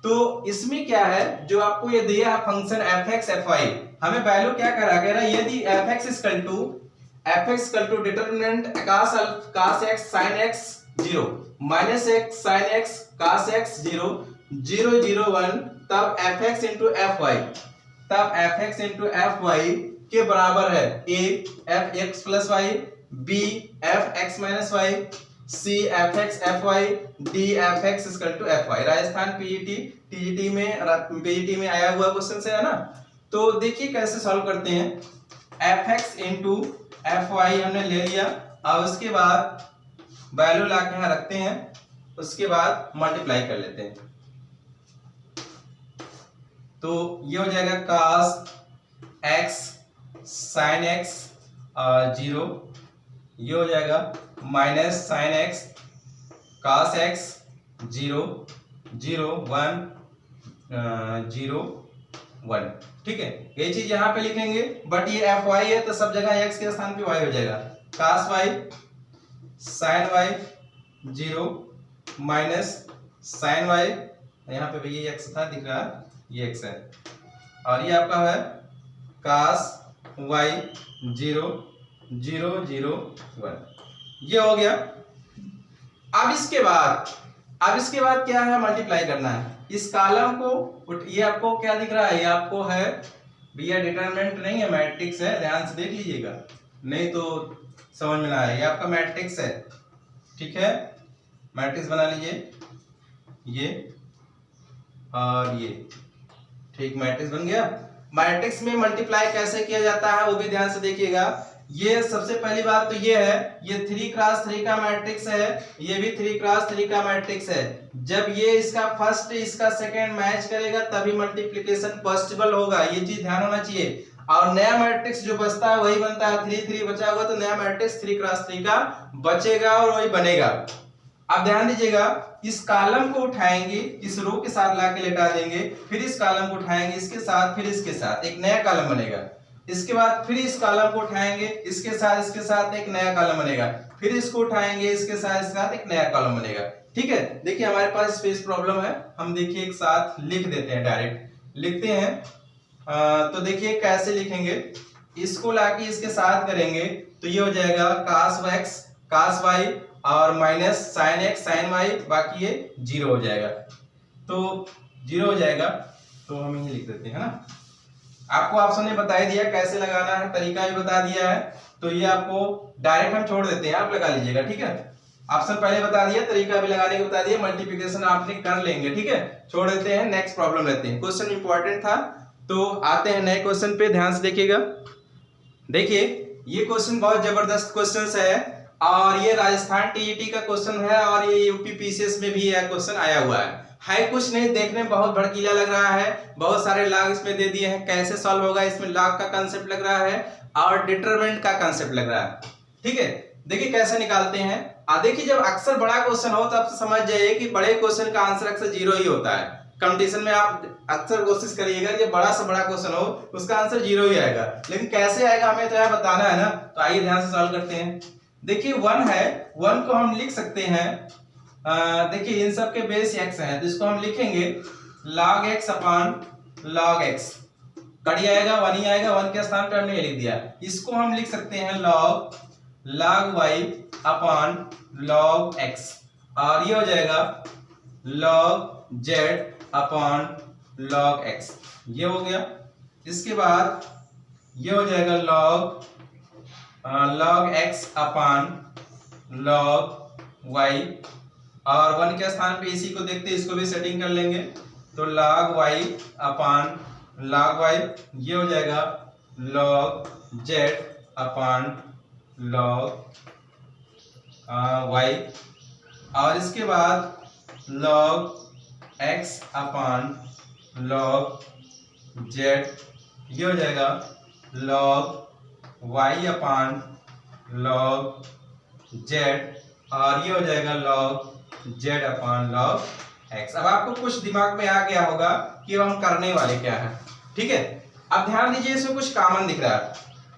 तो इसमें क्या है, जो आपको ये दिया है फंक्शन fx fy, हमें वैल्यू क्या करा गया, यदि fx equal to determinant cos x sin x 0 minus x sin x cos x 0 0 0 1, तब fx इंटू fy के बराबर है a fx plus y, b fx minus y, c fx fy, d fx equal to fy। Rajasthan TGT में आया हुआ क्वेश्चन है ना। तो देखिए कैसे सॉल्व करते हैं। fx इंटू fy हमने ले लिया, और उसके बाद वैल्यू ला के यहाँ रखते हैं, उसके बाद मल्टीप्लाई कर लेते हैं। तो ये हो जाएगा cos x sin x 0, ये हो जाएगा minus sin x cos x 0 0 1 0 1, ठीक है। ये चीज यहाँ पे लिखेंगे, बट ये एफ वाई है तो सब जगह x के स्थान पे y हो जाएगा। cos y sin y 0 minus sin y, यहाँ पे भी ये x था दिख रहा है, ये x है, और ये आपका है cos y 0 0 0 1, ये हो गया। अब इसके बाद क्या है, मल्टीप्लाई करना है इस कॉलम को। ये आपको क्या दिख रहा है, ये आपको है भैया डिटरमिनेंट नहीं है, मैट्रिक्स है, ध्यान से देख लीजिएगा नहीं तो समझ में ना आए। ये आपका मैट्रिक्स है, ठीक है, मैट्रिक्स बना लीजिए ये और ये, ठीक, मैट्रिक्स बन गया। मैट्रिक्स में मल्टीप्लाई कैसे किया जाता है वो भी ध्यान से देखिएगा। ये सबसे पहली बात तो ये है, ये 3x3 का मैट्रिक्स है, ये भी 3x3 का मैट्रिक्स है। जब ये इसका फर्स्ट इसका सेकंड मैच करेगा तभी मल्टीप्लिकेशन पॉसिबल होगा, ये चीज ध्यान होना चाहिए। और नया मैट्रिक्स जो बचता है वही बनता है, 3 3 बचा हुआ तो नया मैट्रिक्स 3x3 का बचेगा और वही बनेगा। अब ध्यान दीजिएगा, इस कॉलम को उठाएंगे, इस रो के साथ लाके लेटा देंगे, फिर इस कॉलम को उठाएंगे इसके साथ, फिर इसके साथ एक नया कॉलम बनेगा। इसके बाद फिर इस कॉलम को उठाएंगे, इसके साथ एक नया कॉलम बनेगा, फिर इसको उठाएंगे, इसके साथ एक नया कॉलम बनेगा, ठीक है। देखिए हमारे पास स्पेस प्रॉब्लम है, हम देखिए एक साथ लिख देते हैं, डायरेक्ट लिखते हैं। तो देखिए कैसे लिखेंगे, इसको लाके इसके साथ करेंगे तो ये हो जाएगा cos x cos y और minus sin x sin y, बाकी ये 0 हो जाएगा, तो 0 हो जाएगा, तो हम यही लिख देते हैं ना। आपको ऑप्शन ने बता ही दिया कैसे लगाना है, तरीका भी बता दिया है, तो ये आपको डायरेक्ट हम छोड़ देते हैं, आप लगा लीजिएगा, ठीक है। ऑप्शन पहले बता दिया, तरीका भी लगाने को बता दिया, मल्टीप्लिकेशन आपने कर लेंगे, ठीक है। छोड़ देते हैं, नेक्स्ट प्रॉब्लम लेते हैं। क्वेश्चन इंपॉर्टेंट था, तो आते हैं नए क्वेश्चन पे, ध्यान से देखिएगा। देखिए ये क्वेश्चन बहुत जबरदस्त क्वेश्चन है और ये राजस्थान टीईटी का क्वेश्चन है और ये यूपी पीसीएस में भी यह क्वेश्चन आया हुआ है कुछ नहीं, देखने में बहुत भड़कीला लग रहा है, बहुत सारे लॉग इसमें दे दिए हैं, कैसे सॉल्व होगा इसमें लॉग का कांसेप्ट लग रहा है और डिटरमिनेंट का कांसेप्ट लग रहा है, ठीक है। देखिए कैसे निकालते हैं। देखिए जब अक्सर बड़ा क्वेश्चन हो तो आप समझ जाइए कि बड़े क्वेश्चन का आंसर अक्सर 0 ही होता है। कंपटीशन में आप अक्सर कोशिश करिएगा कि बड़ा से बड़ा क्वेश्चन हो उसका आंसर 0 ही आएगा, लेकिन कैसे आएगा हमें तो यह बताना है ना। तो आइए ध्यान से सॉल्व करते हैं। देखिए 1 है, 1 को हम लिख सकते हैं, देखिए इन सब के बेस x है तो इसको हम लिखेंगे log x upon log x, कड़ी आएगा 1 ही आएगा, 1 के स्थान पे हमने ये लिख दिया। इसको हम लिख सकते हैं log y upon log x और ये हो जाएगा log z upon log x, ये हो गया। इसके बाद ये हो जाएगा log x upon log y और 1 के स्थान पे इसी को देखते इसको भी सेटिंग कर लेंगे, तो log y upon log y, ये हो जाएगा log z upon log y और इसके बाद log x upon log z, ये हो जाएगा log y upon log z और ये हो जाएगा log z upon log x। अब आपको कुछ दिमाग में आ गया होगा कि हम करने वाले क्या है, ठीक है। अब ध्यान दीजिए इसमें कुछ कॉमन दिख रहा है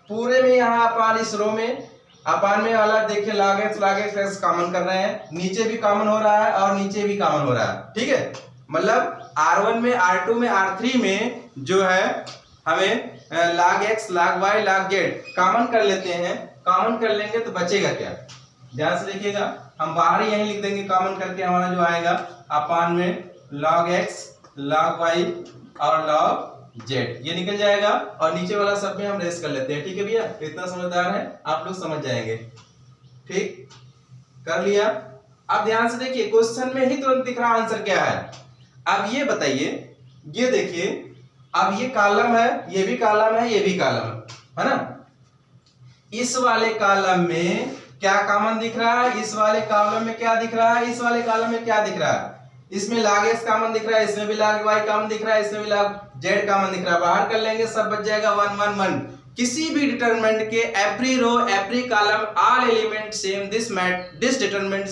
पूरे में, यहाँ अपान इस रो में अपान में वाला देखिए log x कॉमन कर रहे हैं, नीचे भी कॉमन हो रहा है और नीचे भी कॉमन हो रहा है, ठीक है। मतलब r1 में r2 में r3 में जो है हमें log x log y log z common कर लेते हैं, कॉमन कर लेंगे तो बचेगा क्या, ध्यान से देखिएगा। हम बाहर ही यहीं लिख देंगे कॉमन करके, हमारा जो आएगा अपान में log x log y और log z, ये निकल जाएगा और नीचे वाला सब में हम रेस कर लेते हैं, ठीक है भैया। इतना समझदार है आप लोग समझ जाएंगे, ठीक कर लिया। अब ध्यान से देखिए क्वेश्चन में ही तुरंत दिख रहा आंसर क्या है। अब ये बताइए, ये देखिए अब ये कॉलम है, ये भी कॉलम है, ये भी कॉलम है ना। इस वाले कॉलम में क्या कॉमन दिख रहा है, इस वाले कॉलम में क्या दिख रहा है, इस वाले कॉलम में क्या दिख रहा है। इसमें log x कॉमन दिख रहा है, इसमें भी log y कॉमन दिख रहा है, इसमें भी log z कॉमन दिख रहा है। बाहर कर लेंगे सब बच जाएगा 1 1 1। किसी भी डिटरमिनेंट के every row every column all element same this determinant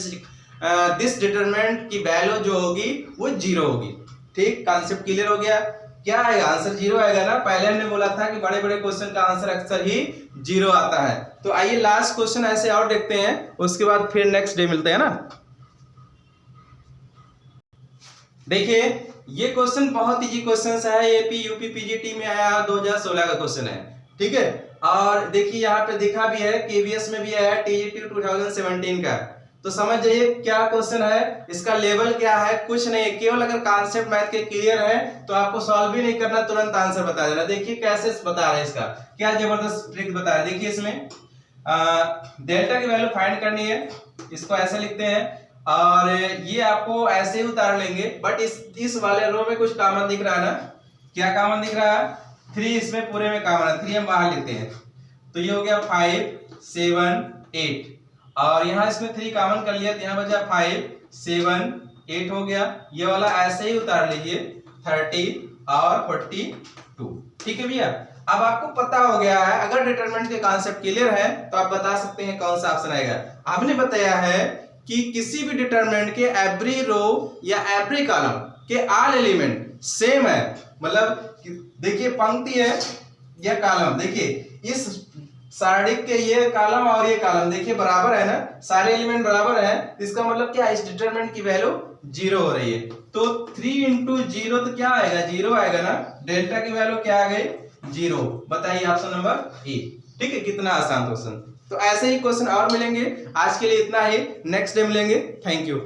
this determinant की वैल्यू जो होगी वो 0 होगी। ठीक, कॉन्सेप्ट क्लियर हो गया। क्या आएगा आंसर? 0 आएगा ना। पहले हमने बोला था कि बड़े बड़े क्वेश्चन का आंसर अक्सर ही 0 आता है। तो आइए लास्ट क्वेश्चन ऐसे और देखते हैं, उसके बाद फिर नेक्स्ट डे मिलते हैं ना। देखिए ये क्वेश्चन बहुत इजी क्वेश्चन है, एपी यूपी पीजीटी में आया 2016 का क्वेश्चन है। ठीक है, और देखिए यहाँ पे दिखा भी है, केवीएस में भी आया है, टीजीटी 2017 का। तो समझ जाइए क्या क्वेश्चन है, इसका लेवल क्या है, कुछ नहीं, केवल अगर कॉन्सेप्ट मैथ के क्लियर है तो आपको सॉल्व भी नहीं करना, तुरंत आंसर बता देना। देखिए कैसे बता रहे हैं, इसका क्या जबरदस्त ट्रिक बता रहे हैं। देखिए इसमें डेल्टा की वैल्यू फाइंड करनी है, इसको ऐसे लिखते हैं और ये आपको ऐसे ही उतार लेंगे। बट इस वाले रो में कुछ कॉमन दिख रहा है ना, क्या कॉमन दिख रहा है? 3 इसमें पूरे में कॉमन है, 3 हम बाहर लिखते हैं। तो ये हो गया 5 7 8 और यहाँ इसमें 3 कॉमन कर लिया तो यहाँ बचा 5 7 8 हो गया। ये वाला ऐसे ही उतार लीजिए 30 और 42। ठीक है भैया, अब आपको पता हो गया है, अगर डिटरमिनेंट के कॉन्सेप्ट क्लियर है तो आप बता सकते हैं कौन सा ऑप्शन आएगा। आपने बताया है कि किसी भी डिटरमिनेंट के एवरी रो या एवरी कॉलम के ऑल एलिमेंट सेम है। मतलब देखिए पंक्ति है या कॉलम, देखिए इस सारणी के ये कॉलम और ये कॉलम देखिए बराबर है ना, सारे एलिमेंट बराबर है। इसका मतलब क्या है, इस डिटरमिनेंट की वैल्यू 0 हो रही है। तो 3 into 0 तो क्या आएगा? 0 आएगा ना। डेल्टा की वैल्यू क्या आ गई? 0। बताइए ऑप्शन नंबर ए। ठीक है, कितना आसान क्वेश्चन। तो ऐसे ही क्वेश्चन और मिलेंगे, आज के लिए इतना ही, नेक्स्ट डे मिलेंगे। Thank you.